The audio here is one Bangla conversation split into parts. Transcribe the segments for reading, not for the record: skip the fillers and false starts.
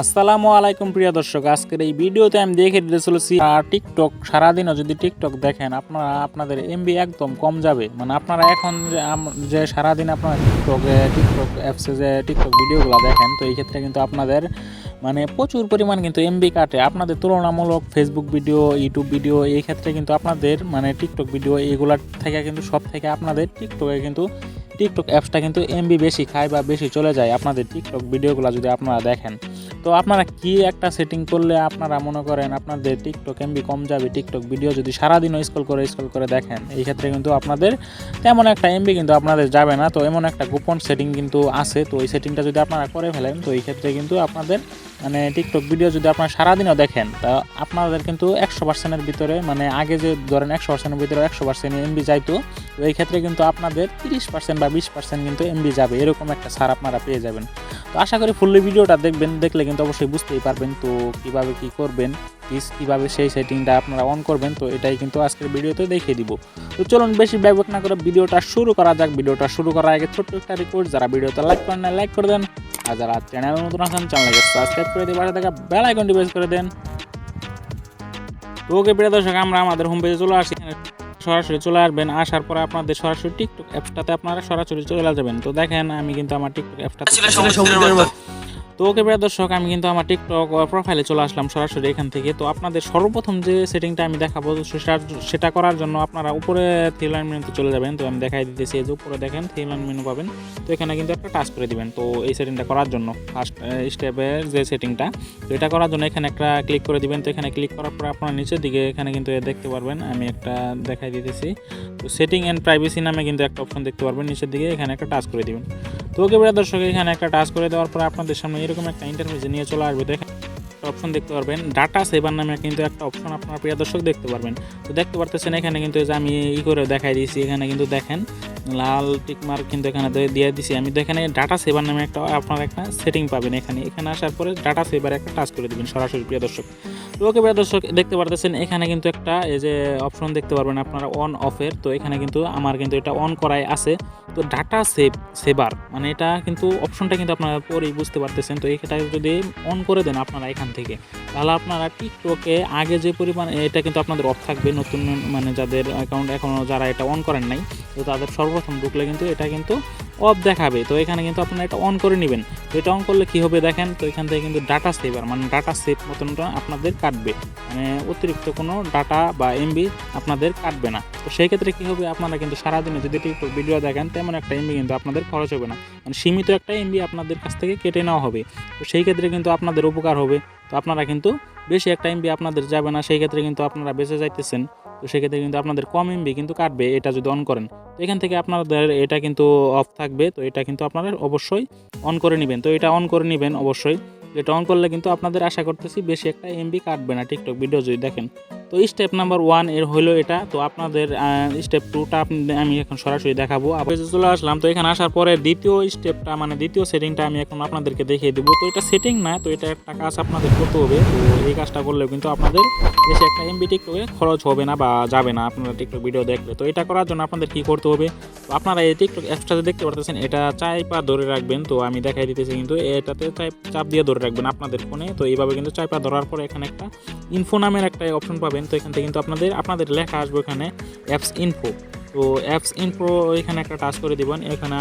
আসসালামু আলাইকুম প্রিয় দর্শক, আজকের এই ভিডিওতে আমি দেখে দিতে চলেছি টিকটক। সারাদিনও যদি টিকটক দেখেন আপনাদের এমবি একদম কম যাবে। মানে আপনারা এখন যে সারাদিন আপনারা টিকটক অ্যাপসে যে টিকটক ভিডিওগুলো দেখেন, তো এই ক্ষেত্রে কিন্তু আপনাদের মানে প্রচুর পরিমাণ কিন্তু এমবি কাটে। আপনাদের তুলনামূলক ফেসবুক ভিডিও, ইউটিউব ভিডিও, এই ক্ষেত্রে কিন্তু আপনাদের মানে টিকটক ভিডিও এইগুলার থেকে কিন্তু সব থেকে আপনাদের টিকটকে কিন্তু টিকটক অ্যাপসটা কিন্তু এমবি বেশি খায় বা বেশি চলে যায় আপনাদের টিকটক ভিডিওগুলো যদি আপনারা দেখেন। তো আপনারা কি একটা সেটিং করলে আপনারা মনে করেন আপনাদের টিকটক এমবি কম যাবে? টিকটক ভিডিও যদি সারাদিনও স্ক্রল করে দেখেন, এই ক্ষেত্রে কিন্তু আপনাদের তেমন একটা এমবি কিন্তু আপনাদের যাবে না। তো এমন একটা গোপন সেটিং কিন্তু আছে, তো এই সেটিংটা যদি আপনারা করে ফেলেন, তো এই ক্ষেত্রে কিন্তু আপনাদের মানে টিকটক ভিডিও যদি আপনারা সারাদিনও দেখেন, তা আপনাদের কিন্তু 100%-এর ভিতরে, মানে আগে যে ধরেন 100%-এর ভিতরে 100% এমবি যাইতো, তো এই ক্ষেত্রে কিন্তু আপনাদের 30% বা 20% কিন্তু এমবি যাবে, এরকম একটা ছাড় আপনারা পেয়ে যাবেন। তো আশা করি ফুললি ভিডিওটা দেখলে কিন্তু অবশ্যই বুঝতেই পারবেন তো কিভাবে কি করবেন, কিভাবে সেই সেটিংটা আপনারা অন করবেন। তো এটাই কিন্তু আজকের ভিডিওতে দেখিয়ে দিব। তো চলুন বেশি ব্যবহার না করে ভিডিওটা শুরু করা যাক। ভিডিওটা শুরু করার আগে ছোট্ট একটা রিকোয়েস্ট, যারা ভিডিওতে লাইক করেন না লাইক করে দেন, আর যারা চ্যানেলে নতুন আছেন চ্যানেলকে সাবস্ক্রাইব করে দিয়ে পাশে থাকা বেল আইকনটি প্রেস করে দেন। তো ওকে প্রিয় দর্শক, আমরা আমাদের হোম পেজে চলে আসি। সরাসরি চলে আসবেন, আসার পরে আপনাদের সরাসরি টিকটক অ্যাপসটাতে আপনারা সরাসরি চলে যাবেন। তো দেখেন আমি কিন্তু আমার টিকটক অ্যাপসটাতে, তো ওকে প্রিয় দর্শক, আমি কিন্তু আমার টিকটক প্রোফাইলে চলে আসলাম সরাসরি এখান থেকে। তো আপনাদের সর্বপ্রথম যে সেটিংটা আমি দেখাবো, সেটা করার জন্য আপনারা উপরে থ্রি লাইন মেনুতে চলে যাবেন। তো আমি দেখাই দিতেছি, এই যে উপরে দেখেন থ্রি লাইন মেনু পাবেন, তো এখানে কিন্তু একটা টাচ করে দিবেন। তো এই সেটিংটা করার জন্য ফার্স্ট স্টেপের যে সেটিংটা, তো এটা করার জন্য এখানে একটা ক্লিক করে দিবেন। তো এখানে ক্লিক করার পরে আপনারা নিচের দিকে এখানে কিন্তু দেখতে পারবেন, আমি একটা দেখাই দিতেছি। তো সেটিং অ্যান্ড প্রাইভেসি নামে কিন্তু একটা অপশন দেখতে পারবেন নিচের দিকে, এখানে একটা টাচ করে দিবেন। তো ওকে প্রিয় দর্শক, এখানে একটা টাচ করে দেওয়ার পরে আপনাদের সামনে এরকম একটা ইন্টারফেসে নিয়ে চলে আসবে। দেখেন অপশন দেখতে পারবেন, ডাটা সেভার নামে কিন্তু একটা অপশন আপনার প্রিয় দর্শক দেখতে পারবেন। তো দেখতে পারতেছেন এখানে কিন্তু যে আমি করে দেখাই দিয়েছি, এখানে কিন্তু দেখেন লাল টিক মার্ক কিন্তু এখানে দিয়ে দিয়েছি আমি। তো এখানে ডাটা সেভার নামে একটা আপনার একটা সেটিং পাবেন। এখানে আসার পরে ডাটা সেভারে একটা টাচ করে দেবেন সরাসরি প্রিয় দর্শক। তো ওকে প্রিয় দর্শক, দেখতে পারতেছেন এখানে কিন্তু একটা এই যে অপশন দেখতে পারবেন আপনারা অন অফের। তো এখানে কিন্তু আমার কিন্তু এটা অন করাই আছে। তো ডাটা সেভার মানে এটা কিন্তু অপশনটা কিন্তু আপনারা পরেই বুঝতে পারতেছেন। তো এটা যদি অন করে দেন আপনারা এখান থেকে, তাহলে আপনারা টিকটকে আগে যে পরিমাণ, এটা কিন্তু আপনাদের অফ থাকবে। নতুন মানে যাদের অ্যাকাউন্ট এখনও যারা এটা অন করেন নাই, তো তাদের সর্বপ্রথম ঢুকলে কিন্তু এটা কিন্তু অফ দেখাবে। তো এখানে কিন্তু আপনারা এটা অন করে নেবেন। তো এটা অন করলে কী হবে দেখেন, তো এখান থেকে কিন্তু ডাটা সেভার মানে ডাটা সেভ মতনটা আপনাদের কাটবে, মানে অতিরিক্ত কোনো ডাটা বা এমবি আপনাদের কাটবে না। তো সেই ক্ষেত্রে কী হবে, আপনারা কিন্তু সারাদিনে যদি টিকটক ভিডিও দেখেন, তেমন একটা এমবি কিন্তু আপনাদের খরচ হবে না, মানে সীমিত একটা এমবি আপনাদের কাছ থেকে কেটে নেওয়া হবে। তো সেই ক্ষেত্রে কিন্তু আপনাদের উপকার হবে। তো আপনারা কিন্তু বেশি একটা এমবি আপনাদের যাবে না, সেই ক্ষেত্রে কিন্তু আপনারা বেঁচে যাইতেছেন। তো সেক্ষেত্রে কিন্তু আপনাদের কম এমবি কিন্তু কাটবে এটা যদি অন করেন। তো এখান থেকে আপনাদের এটা কিন্তু অফ থাকবে, তো এটা কিন্তু আপনারা অবশ্যই অন করে নেবেন। তো এটা অন করে নেবেন অবশ্যই। এটা অন করলে কিন্তু আপনাদের আশা করতেছি বেশি একটা এমবি কাটবে না টিকটক ভিডিও যদি দেখেন। তো স্টেপ নাম্বার 1 এর হলো এটা। তো আপনাদের স্টেপ 2টা আমি এখন সরাসরি দেখাবো। আবার চলে আসলাম। তো এখানে আসার পরে দ্বিতীয় স্টেপটা মানে দ্বিতীয় সেটিংটা আমি এখন আপনাদেরকে দেখিয়ে দেবো। তো এটা সেটিং না, তো এটা একটা কাজ আপনাদের করতে হবে। তো এই কাজটা করলেও কিন্তু আপনাদের বেশি একটা এমবি টিকটকে খরচ হবে না বা যাবে না আপনারা টিকটক ভিডিও দেখলে। তো এটা করার জন্য আপনাদের কী করতে হবে, তো আপনারা এই টিকটক অ্যাপসটাতে দেখতে পারতেছেন, এটা চাইপা ধরে রাখবেন। তো আমি দেখাই দিতেছি, কিন্তু এটাতে চাপ দিয়ে ধরে রাখবেন আপনাদের ফোনে। তো এইভাবে কিন্তু চাইপা ধরার পরে এখানে একটা ইনফো নামের একটা অপশন পাবেন। তো এখান থেকে কিন্তু আপনাদের লেখা আসবে এখানে অ্যাপস ইনফো। তো অ্যাপস ইনফো এখানে একটা টাচ করে দিবেন, এখানে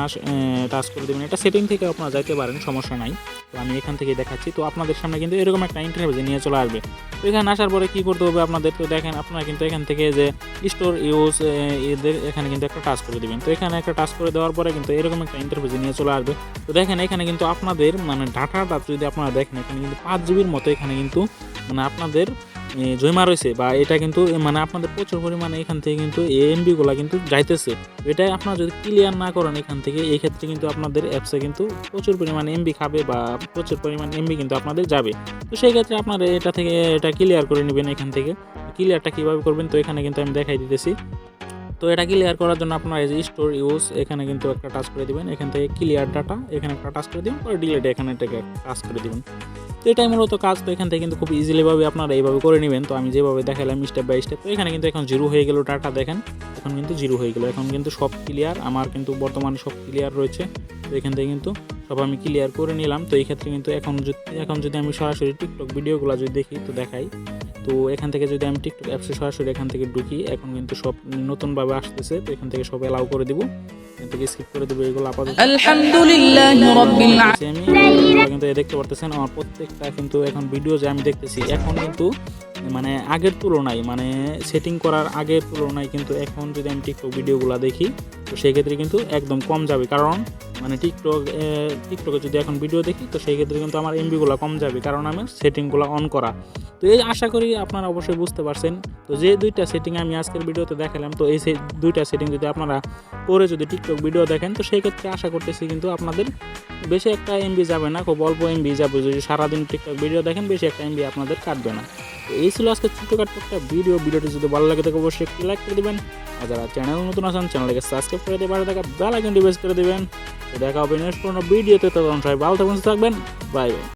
টাচ করে দেবেন। এটা সেটিং থেকে আপনারা যাইতে পারেন, সমস্যা নাই। তো আমি এখান থেকে দেখাচ্ছি। তো আপনাদের সামনে কিন্তু এরকম একটা ইন্টারফেসে নিয়ে চলে আসবে। তো এখানে আসার পরে কী করতে হবে আপনাদের, তো দেখেন আপনারা কিন্তু এখান থেকে যে স্টোর ইউজ এদের এখানে কিন্তু একটা টাচ করে দেবেন। তো এখানে একটা টাচ করে দেওয়ার পরে কিন্তু এরকম একটা ইন্টারফেসে নিয়ে চলে আসবে। তো দেখেন এখানে কিন্তু আপনাদের মানে ডাটাটা যদি আপনারা দেখেন, এখানে কিন্তু 5 জিবির মতো এখানে কিন্তু মানে আপনাদের জমা রয়েছে, বা এটা কিন্তু মানে আপনাদের প্রচুর পরিমাণে এখান থেকে কিন্তু এমবিগুলো কিন্তু যাইতেছে। এটা আপনারা যদি ক্লিয়ার না করেন এখান থেকে, এই ক্ষেত্রে কিন্তু আপনাদের অ্যাপসে কিন্তু প্রচুর পরিমাণে এমবি খাবে বা প্রচুর পরিমাণ এমবি কিন্তু আপনাদের যাবে। তো সেই ক্ষেত্রে আপনারা এটা থেকে এটা ক্লিয়ার করে নেবেন। এখান থেকে ক্লিয়ারটা কীভাবে করবেন, তো এখানে কিন্তু আমি দেখাই দিতেছি। তো এটা ক্লিয়ার করার জন্য আপনারা এই যে স্টোর ইউজ এখানে কিন্তু একটা টাচ করে দিবেন। এখান থেকে ক্লিয়ার ডাটা এখানে একটা টাচ করে দিবেন, পরে ডিলিট এখানে একটা টাচ করে দিবেন। তো এটাই মূলত কাজ। তো এখান থেকে কিন্তু খুব ইজিলিভাবে আপনারা এইভাবে করে নেবেন। তো আমি যেভাবে দেখালাম স্টেপ বাই স্টেপ। তো এখানে কিন্তু এখন 0 হয়ে গেল ডাটা, দেখেন এখন কিন্তু 0 হয়ে গেল। এখন কিন্তু সব ক্লিয়ার, আমার কিন্তু বর্তমানে সব ক্লিয়ার রয়েছে। তো এখান থেকে কিন্তু সব আমি ক্লিয়ার করে নিলাম। তো এই ক্ষেত্রে কিন্তু এখন যদি আমি সরাসরি টিকটক ভিডিওগুলো যদি দেখি তো দেখাই, তো এখান থেকে যদি আমি টিকটক অ্যাপসে সরাসরি এখান থেকে ঢুকি, এখন কিন্তু সব নতুনভাবে আসতেছে। তো এখান থেকে সব অ্যালাউ করে দিব, এখান থেকে স্কিপ করে দেবো এগুলো আপাতত। আলহামদুলিল্লাহি রাব্বিল আমি কিন্তু দেখতে পারতেছেন আমার প্রত্যেকটা কিন্তু এখন ভিডিও যে আমি দেখতেছি এখন কিন্তু মানে আগের তুলনায়, মানে সেটিং করার আগের তুলনায় কিন্তু এখন যদি আমি টিকটক ভিডিওগুলো দেখি তো সেক্ষেত্রে কিন্তু একদম কম যাবে। কারণ মানে টিকটকে যদি এখন ভিডিও দেখি তো সেই ক্ষেত্রে কিন্তু আমার এমবিগুলো কম যাবে, কারণ আমার সেটিংগুলো অন করা। তো এই আশা করি আপনারা অবশ্যই বুঝতে পারছেন। তো যে দুইটা সেটিং আমি আজকের ভিডিওতে দেখালাম, তো এই দুইটা সেটিং যদি আপনারা করে যদি টিকটক ভিডিও দেখেন তো সেই ক্ষেত্রে আশা করতেছি কিন্তু আপনাদের বেশি একটা এমবি যাবে না, খুব অল্প এমবি যাবে। যদি সারাদিন টিকটক ভিডিও দেখেন বেশি একটা এমবি আপনাদের কাটবে না। তো এই ছিল আজকে ছোট্টখাটো একটা ভিডিওটি যদি ভালো লাগে তাকে অবশ্যই একটি লাইক করে দেবেন, আর যারা চ্যানেল নতুন আছেন চ্যানেলটাকে সাবস্ক্রাইব করে দিয়ে পাশে থাকা বেল আইকনটি প্রেস করে দেবেন। তো দেখা হবে নেক্সট কোনো ভিডিওতে, তখন সবাই ভালো থাকবেন, বাই বাই।